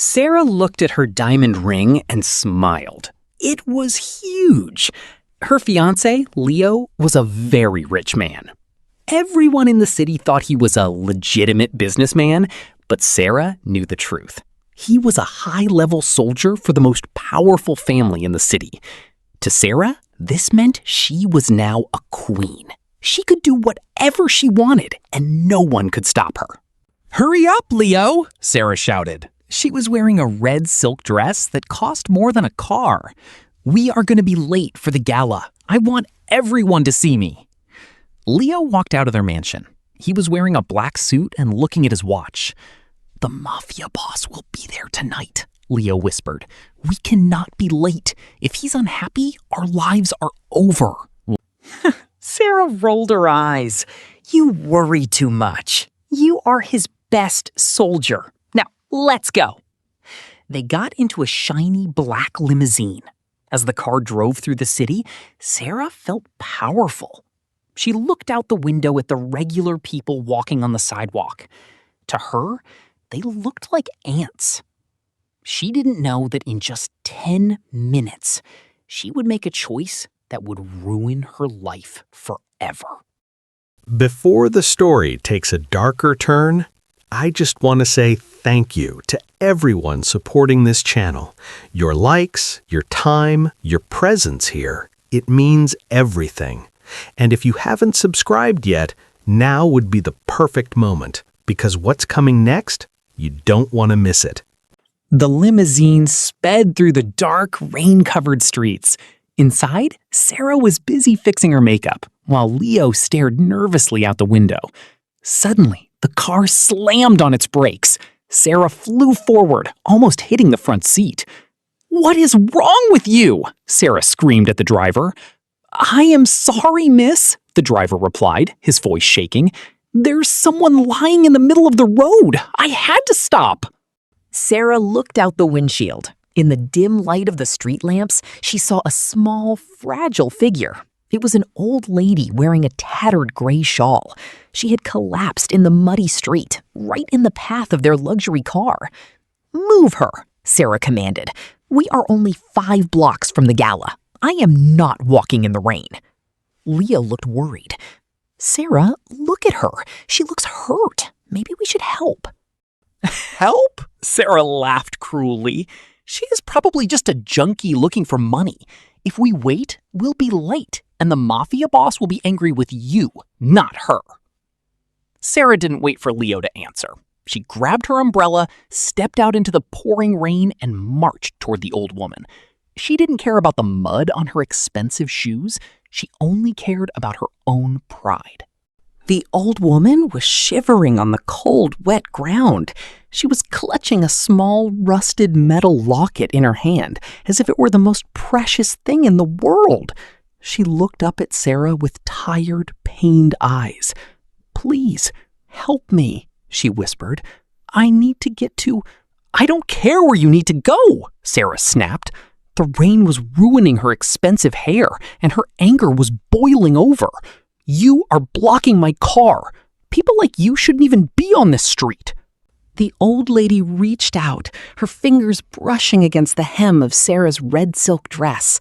Sarah looked at her diamond ring and smiled. It was huge. Her fiancé, Leo, was a very rich man. Everyone in the city thought he was a legitimate businessman, but Sarah knew the truth. He was a high-level soldier for the most powerful family in the city. To Sarah, this meant she was now a queen. She could do whatever she wanted, and no one could stop her. "Hurry up, Leo!" Sarah shouted. She was wearing a red silk dress that cost more than a car. "We are going to be late for the gala. I want everyone to see me." Leo walked out of their mansion. He was wearing a black suit and looking at his watch. "The Mafia boss will be there tonight," Leo whispered. "We cannot be late. If he's unhappy, our lives are over." Sarah rolled her eyes. "You worry too much. You are his best soldier. Now, let's go." They got into a shiny black limousine. As the car drove through the city, Sarah felt powerful. She looked out the window at the regular people walking on the sidewalk. To her, they looked like ants. She didn't know that in just 10 minutes, she would make a choice that would ruin her life forever. Before the story takes a darker turn, I just want to say thank you to everyone supporting this channel. Your likes, your time, your presence here, it means everything. And if you haven't subscribed yet, now would be the perfect moment, because what's coming next, you don't want to miss it. The limousine sped through the dark, rain-covered streets. Inside, Sarah was busy fixing her makeup, while Leo stared nervously out the window. Suddenly, the car slammed on its brakes. Sarah flew forward, almost hitting the front seat. "What is wrong with you?" Sarah screamed at the driver. "I am sorry, miss," the driver replied, his voice shaking. "There's someone lying in the middle of the road. I had to stop." Sarah looked out the windshield. In the dim light of the street lamps, she saw a small, fragile figure. It was an old lady wearing a tattered gray shawl. She had collapsed in the muddy street, right in the path of their luxury car. "Move her," Sarah commanded. "We are only 5 blocks from the gala. I am not walking in the rain." Leo looked worried. "Sarah, look at her. She looks hurt. Maybe we should help." "Help?" Sarah laughed cruelly. "She is probably just a junkie looking for money. If we wait, we'll be late, and the Mafia boss will be angry with you, not her." Sarah didn't wait for Leo to answer. She grabbed her umbrella, stepped out into the pouring rain, and marched toward the old woman. She didn't care about the mud on her expensive shoes. She only cared about her own pride. The old woman was shivering on the cold, wet ground. She was clutching a small, rusted metal locket in her hand, as if it were the most precious thing in the world. She looked up at Sarah with tired, pained eyes. "Please, help me," she whispered. "I need to get to—" "I don't care where you need to go," Sarah snapped. The rain was ruining her expensive hair, and her anger was boiling over. "You are blocking my car. People like you shouldn't even be on this street." The old lady reached out, her fingers brushing against the hem of Sarah's red silk dress.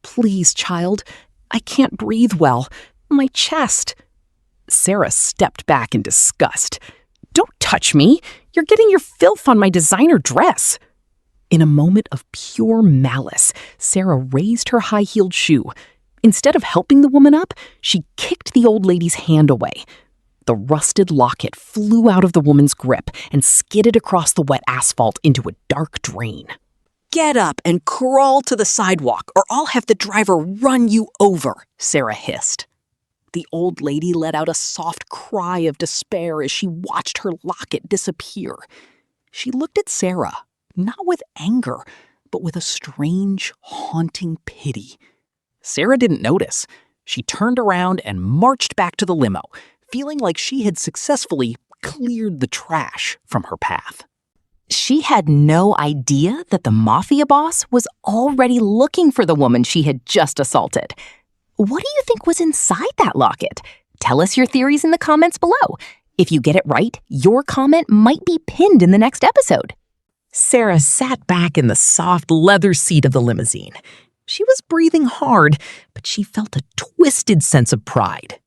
"Please, child, I can't breathe well. My chest." Sarah stepped back in disgust. "Don't touch me. You're getting your filth on my designer dress." In a moment of pure malice, Sarah raised her high-heeled shoe. Instead of helping the woman up, she kicked the old lady's hand away. The rusted locket flew out of the woman's grip and skidded across the wet asphalt into a dark drain. "Get up and crawl to the sidewalk, or I'll have the driver run you over," Sarah hissed. The old lady let out a soft cry of despair as she watched her locket disappear. She looked at Sarah, not with anger, but with a strange, haunting pity. Sarah didn't notice. She turned around and marched back to the limo, feeling like she had successfully cleared the trash from her path. She had no idea that the Mafia boss was already looking for the woman she had just assaulted. What do you think was inside that locket? Tell us your theories in the comments below. If you get it right, your comment might be pinned in the next episode. Sarah sat back in the soft leather seat of the limousine. She was breathing hard, but she felt a twisted sense of pride.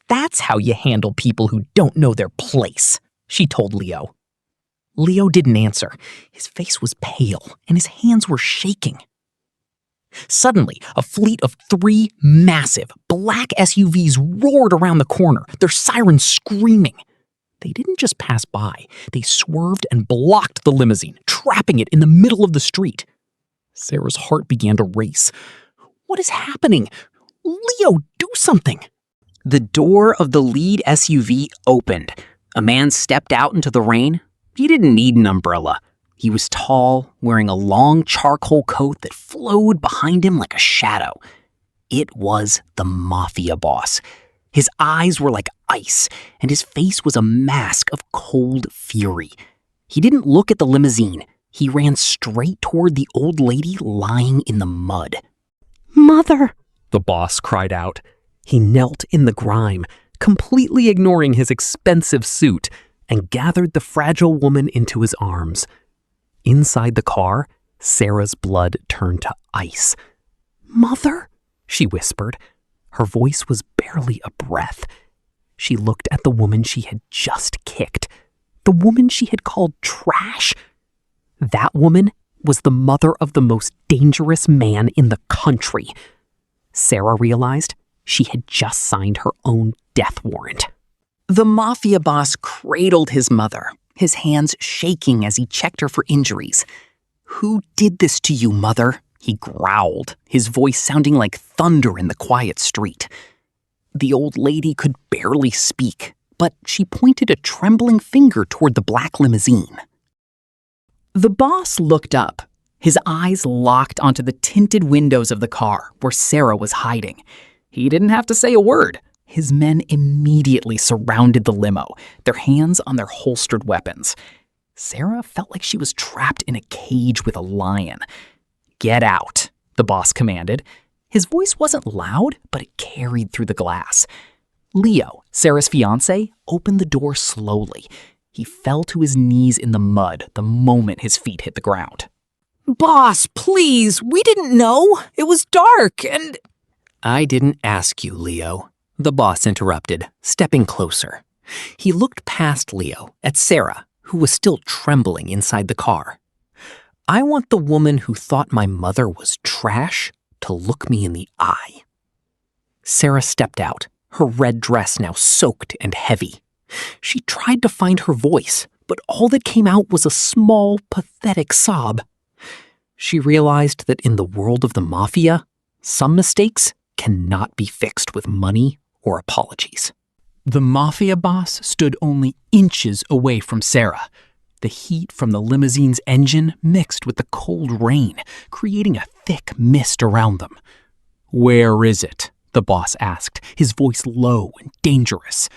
"That's how you handle people who don't know their place," she told Leo. Leo didn't answer. His face was pale, and his hands were shaking. Suddenly, a fleet of 3 massive, black SUVs roared around the corner, their sirens screaming. They didn't just pass by. They swerved and blocked the limousine, trapping it in the middle of the street. Sarah's heart began to race. What is happening? Leo, do something! The door of the lead SUV opened. A man stepped out into the rain. He didn't need an umbrella. He was tall, wearing a long charcoal coat that flowed behind him like a shadow. It was the Mafia boss. His eyes were like ice, and his face was a mask of cold fury. He didn't look at the limousine. He ran straight toward the old lady lying in the mud. "Mother!" the boss cried out. He knelt in the grime, completely ignoring his expensive suit, and gathered the fragile woman into his arms. Inside the car, Sarah's blood turned to ice. "Mother?" she whispered. Her voice was barely a breath. She looked at the woman she had just kicked, the woman she had called trash. That woman was the mother of the most dangerous man in the country. Sarah realized she had just signed her own death warrant. The Mafia boss cradled his mother, his hands shaking as he checked her for injuries. "Who did this to you, Mother?" he growled, his voice sounding like thunder in the quiet street. The old lady could barely speak, but she pointed a trembling finger toward the black limousine. The boss looked up, his eyes locked onto the tinted windows of the car where Sarah was hiding. He didn't have to say a word. His men immediately surrounded the limo, their hands on their holstered weapons. Sarah felt like she was trapped in a cage with a lion. "Get out," the boss commanded. His voice wasn't loud, but it carried through the glass. Leo, Sarah's fiancé, opened the door slowly. He fell to his knees in the mud the moment his feet hit the ground. "Boss, please, we didn't know. It was dark and—" "I didn't ask you, Leo," the boss interrupted, stepping closer. He looked past Leo at Sarah, who was still trembling inside the car. "I want the woman who thought my mother was trash to look me in the eye." Sarah stepped out, her red dress now soaked and heavy. She tried to find her voice, but all that came out was a small, pathetic sob. She realized that in the world of the Mafia, some mistakes cannot be fixed with money or apologies. The Mafia boss stood only inches away from Sarah. The heat from the limousine's engine mixed with the cold rain, creating a thick mist around them. "Where is it?" the boss asked, his voice low and dangerous.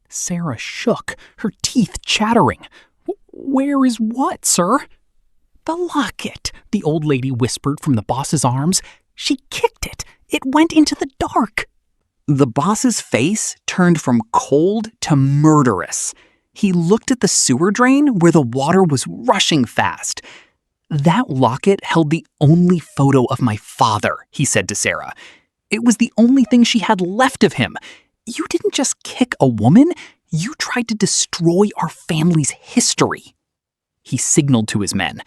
Sarah shook, her teeth chattering. "Where is what, sir?" "The locket," the old lady whispered from the boss's arms. "She kicked it. It went into the dark." The boss's face turned from cold to murderous. He looked at the sewer drain where the water was rushing fast. "That locket held the only photo of my father," he said to Sarah. "It was the only thing she had left of him. You didn't just kick a woman, you tried to destroy our family's history." He signaled to his men.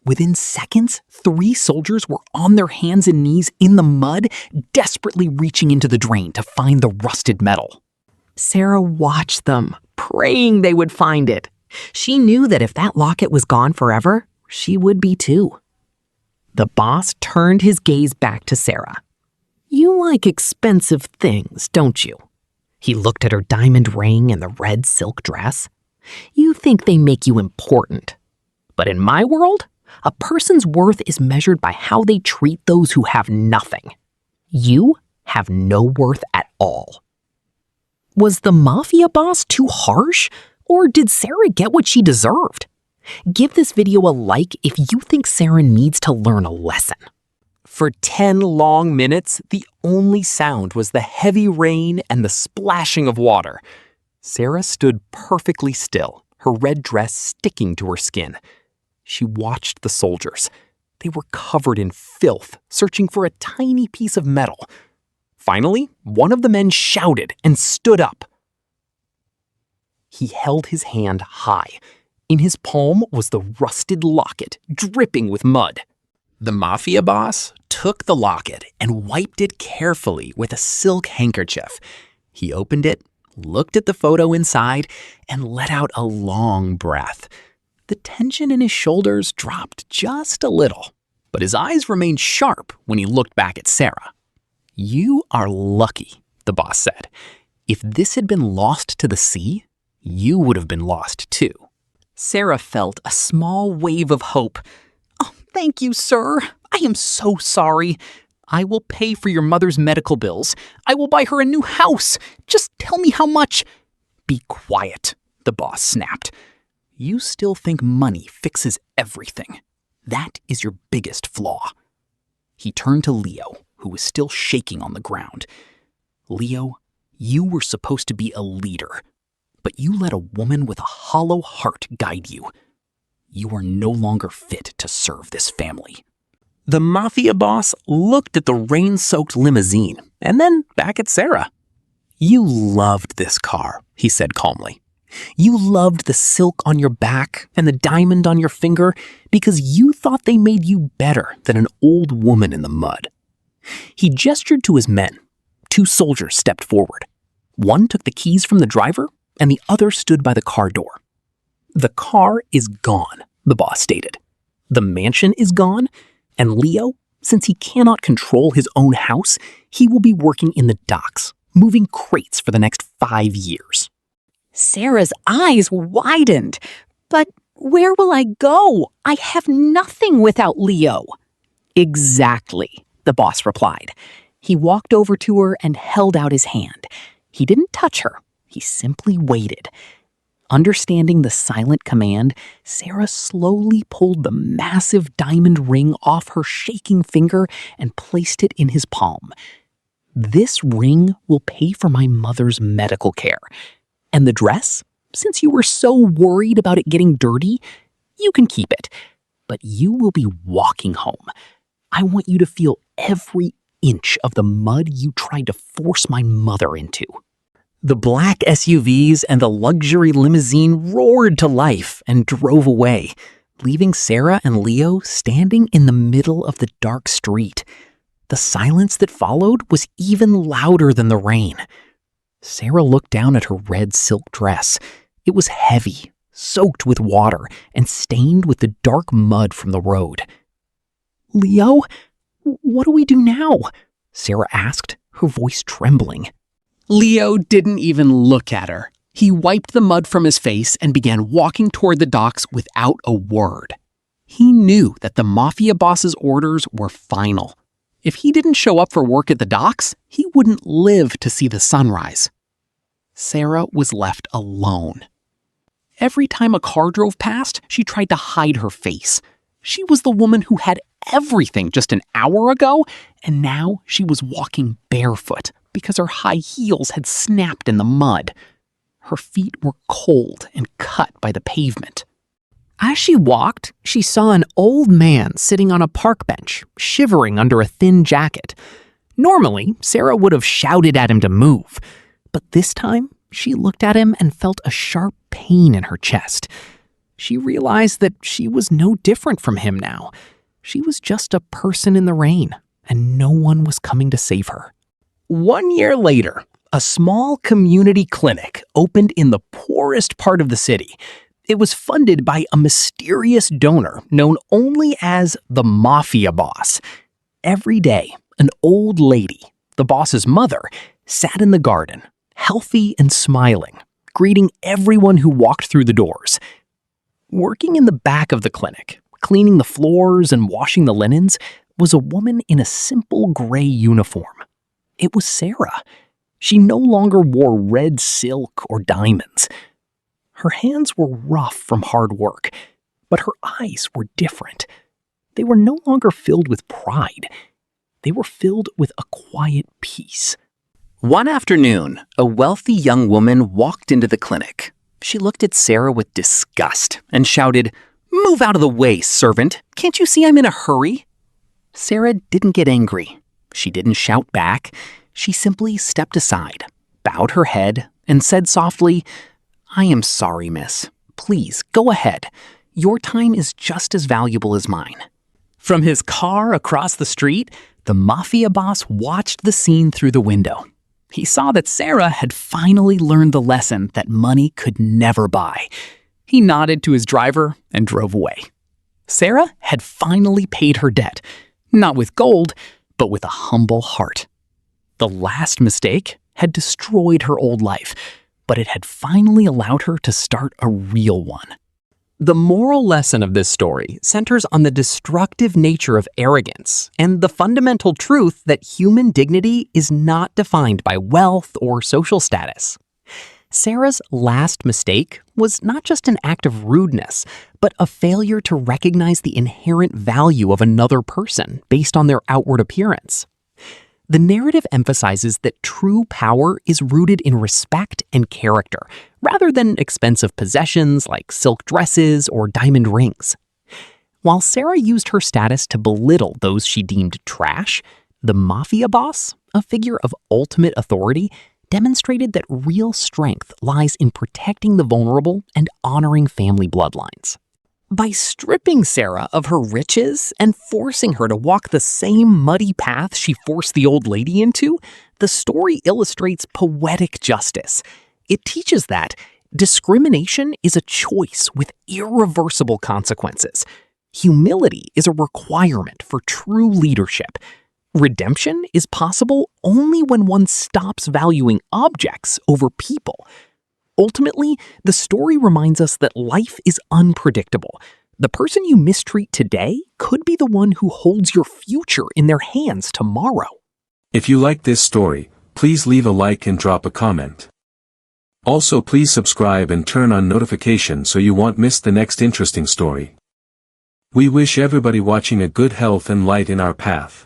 Within seconds, 3 soldiers were on their hands and knees in the mud, desperately reaching into the drain to find the rusted metal. Sarah watched them, praying they would find it. She knew that if that locket was gone forever, she would be too. The boss turned his gaze back to Sarah. "You like expensive things, don't you?" He looked at her diamond ring and the red silk dress. "You think they make you important. But in my world, a person's worth is measured by how they treat those who have nothing. You have no worth at all." Was the Mafia boss too harsh, or did Sarah get what she deserved? Give this video a like if you think Sarah needs to learn a lesson. For 10 long minutes, the only sound was the heavy rain and the splashing of water. Sarah stood perfectly still, her red dress sticking to her skin. She watched the soldiers. They were covered in filth, searching for a tiny piece of metal. Finally, one of the men shouted and stood up. He held his hand high. In his palm was the rusted locket, dripping with mud. The Mafia boss took the locket and wiped it carefully with a silk handkerchief. He opened it, looked at the photo inside, and let out a long breath. The tension in his shoulders dropped just a little, but his eyes remained sharp when he looked back at Sarah. "You are lucky," the boss said. "If this had been lost to the sea, you would have been lost too." Sarah felt a small wave of hope. "Oh, thank you, sir. I am so sorry. I will pay for your mother's medical bills. I will buy her a new house. Just tell me how much." "Be quiet," the boss snapped. "You still think money fixes everything. That is your biggest flaw." He turned to Leo, who was still shaking on the ground. "Leo, you were supposed to be a leader, but you let a woman with a hollow heart guide you. You are no longer fit to serve this family." The Mafia boss looked at the rain-soaked limousine and then back at Sarah. "You loved this car," he said calmly. "You loved the silk on your back and the diamond on your finger because you thought they made you better than an old woman in the mud." He gestured to his men. 2 soldiers stepped forward. One took the keys from the driver and the other stood by the car door. "The car is gone," the boss stated. "The mansion is gone, and Leo, since he cannot control his own house, he will be working in the docks, moving crates for the next 5 years. Sarah's eyes widened. But where will I go? I have nothing without Leo. Exactly, the boss replied. He walked over to her and held out his hand. He didn't touch her. He simply waited. Understanding the silent command, Sarah slowly pulled the massive diamond ring off her shaking finger and placed it in his palm. "This ring will pay for my mother's medical care. And the dress? Since you were so worried about it getting dirty, you can keep it. But you will be walking home. I want you to feel every inch of the mud you tried to force my mother into." The black SUVs and the luxury limousine roared to life and drove away, leaving Sarah and Leo standing in the middle of the dark street. The silence that followed was even louder than the rain. Sarah looked down at her red silk dress. It was heavy, soaked with water, and stained with the dark mud from the road. "Leo, what do we do now?" Sarah asked, her voice trembling. Leo didn't even look at her. He wiped the mud from his face and began walking toward the docks without a word. He knew that the Mafia boss's orders were final. If he didn't show up for work at the docks, he wouldn't live to see the sunrise. Sarah was left alone. Every time a car drove past, she tried to hide her face. She was the woman who had everything just an hour ago, and now she was walking barefoot because her high heels had snapped in the mud. Her feet were cold and cut by the pavement. As she walked, she saw an old man sitting on a park bench, shivering under a thin jacket. Normally, Sarah would have shouted at him to move, but this time she looked at him and felt a sharp pain in her chest. She realized that she was no different from him now. She was just a person in the rain, and no one was coming to save her. 1 year later, a small community clinic opened in the poorest part of the city. It was funded by a mysterious donor known only as the Mafia boss. Every day, an old lady, the boss's mother, sat in the garden, healthy and smiling, greeting everyone who walked through the doors. Working in the back of the clinic, cleaning the floors and washing the linens, was a woman in a simple gray uniform. It was Sarah. She no longer wore red silk or diamonds. Her hands were rough from hard work, but her eyes were different. They were no longer filled with pride. They were filled with a quiet peace. One afternoon, a wealthy young woman walked into the clinic. She looked at Sarah with disgust and shouted, Move out of the way, servant. Can't you see I'm in a hurry? Sarah didn't get angry. She didn't shout back. She simply stepped aside, bowed her head, and said softly, "I am sorry, miss. Please, go ahead. Your time is just as valuable as mine." From his car across the street, the Mafia boss watched the scene through the window. He saw that Sarah had finally learned the lesson that money could never buy. He nodded to his driver and drove away. Sarah had finally paid her debt, not with gold, but with a humble heart. The last mistake had destroyed her old life, but it had finally allowed her to start a real one. The moral lesson of this story centers on the destructive nature of arrogance and the fundamental truth that human dignity is not defined by wealth or social status. Sarah's last mistake was not just an act of rudeness, but a failure to recognize the inherent value of another person based on their outward appearance. The narrative emphasizes that true power is rooted in respect and character, rather than expensive possessions like silk dresses or diamond rings. While Sarah used her status to belittle those she deemed trash, the Mafia boss, a figure of ultimate authority, demonstrated that real strength lies in protecting the vulnerable and honoring family bloodlines. By stripping Sarah of her riches and forcing her to walk the same muddy path she forced the old lady into, the story illustrates poetic justice. It teaches that discrimination is a choice with irreversible consequences. Humility is a requirement for true leadership. Redemption is possible only when one stops valuing objects over people. Ultimately, the story reminds us that life is unpredictable. The person you mistreat today could be the one who holds your future in their hands tomorrow. If you like this story, please leave a like and drop a comment. Also, please subscribe and turn on notifications so you won't miss the next interesting story. We wish everybody watching a good health and light in our path.